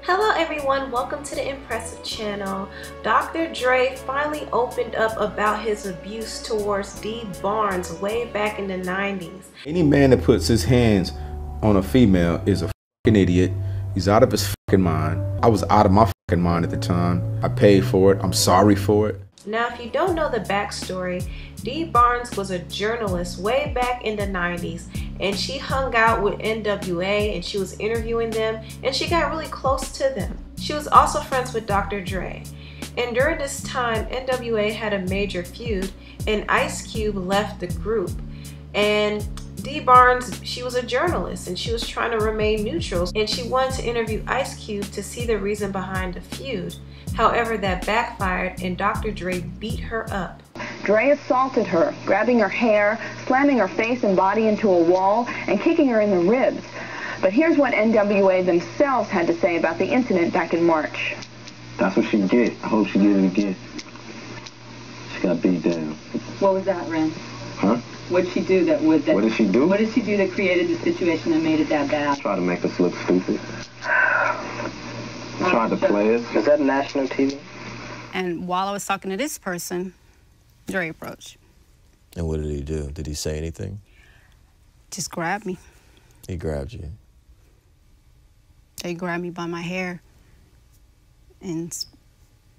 Hello everyone, welcome to the Impressive channel. Dr. Dre finally opened up about his abuse towards Dee Barnes way back in the 90s. Any man that puts his hands on a female is a fucking idiot. He's out of his fucking mind. I was out of my fucking mind at the time. I paid for it. I'm sorry for it. Now, if you don't know the backstory, Dee Barnes was a journalist way back in the 90s, and she hung out with NWA and she was interviewing them, and she got really close to them. She was also friends with Dr. Dre. And during this time, NWA had a major feud, and Ice Cube left the group. And Dee Barnes, she was a journalist and she was trying to remain neutral, and she wanted to interview Ice Cube to see the reason behind the feud. However, that backfired and Dr. Dre beat her up. Dre assaulted her, grabbing her hair, slamming her face and body into a wall, and kicking her in the ribs. But here's what NWA themselves had to say about the incident back in March. That's what she get. I hope she get it again. She got beat down. What was that, Ren? Huh? What did she do that would that? What did she do? What did she do that created the situation that made it that bad? Try to make us look stupid. Tried to play us. Is that national TV? And while I was talking to this person, Dre approached. And what did he do? Did he say anything? Just grabbed me. He grabbed you. They grabbed me by my hair and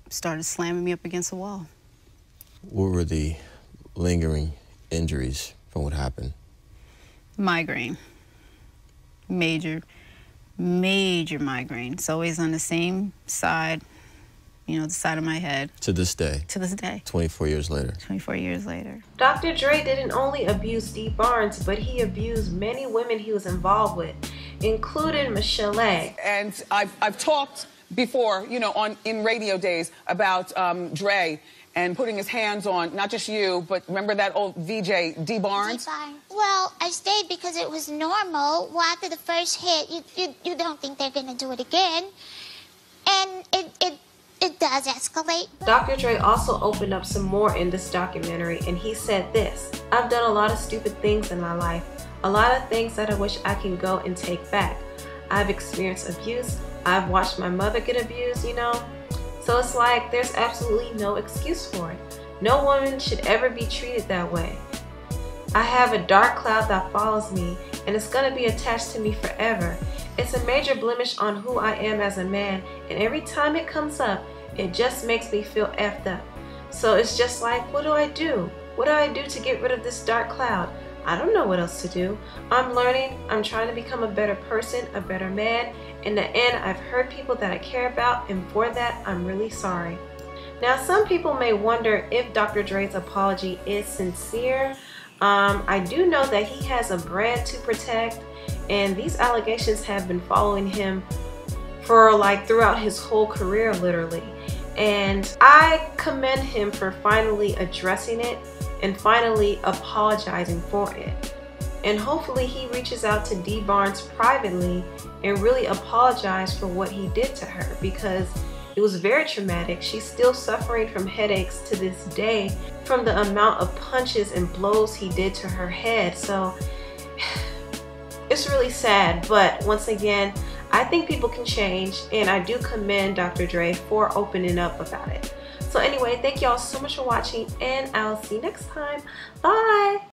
started slamming me up against the wall. What were the lingering injuries from what happened? Migraine. Major migraine. It's always on the same side, you know, the side of my head. To this day? To this day. 24 years later. 24 years later. Dr. Dre didn't only abuse Dee Barnes, but he abused many women he was involved with, including Michelle. And I've talked before, you know, in radio days about Dre and putting his hands on, not just you, but remember that old VJ, Dee Barnes? Well, I stayed because it was normal. Well, after the first hit, you don't think they're gonna do it again. And it does escalate. Dr. Dre also opened up some more in this documentary, and he said this: "I've done a lot of stupid things in my life, a lot of things that I wish I can go and take back. I've experienced abuse. I've watched my mother get abused, you know? So it's like there's absolutely no excuse for it. No woman should ever be treated that way. I have a dark cloud that follows me, and it's gonna be attached to me forever. It's a major blemish on who I am as a man, and every time it comes up, it just makes me feel effed up. So it's just like, what do I do? What do I do to get rid of this dark cloud? I don't know what else to do. I'm learning. I'm trying to become a better person, a better man. In the end, I've hurt people that I care about, and for that, I'm really sorry." Now, some people may wonder if Dr. Dre's apology is sincere. I do know that he has a brand to protect, and these allegations have been following him for like throughout his whole career, literally. And I commend him for finally addressing it and finally apologizing for it. And hopefully he reaches out to Dee Barnes privately and really apologize for what he did to her, because it was very traumatic. She's still suffering from headaches to this day from the amount of punches and blows he did to her head. So it's really sad, but once again, I think people can change, and I do commend Dr. Dre for opening up about it. So anyway, thank y'all so much for watching, and I'll see you next time. Bye!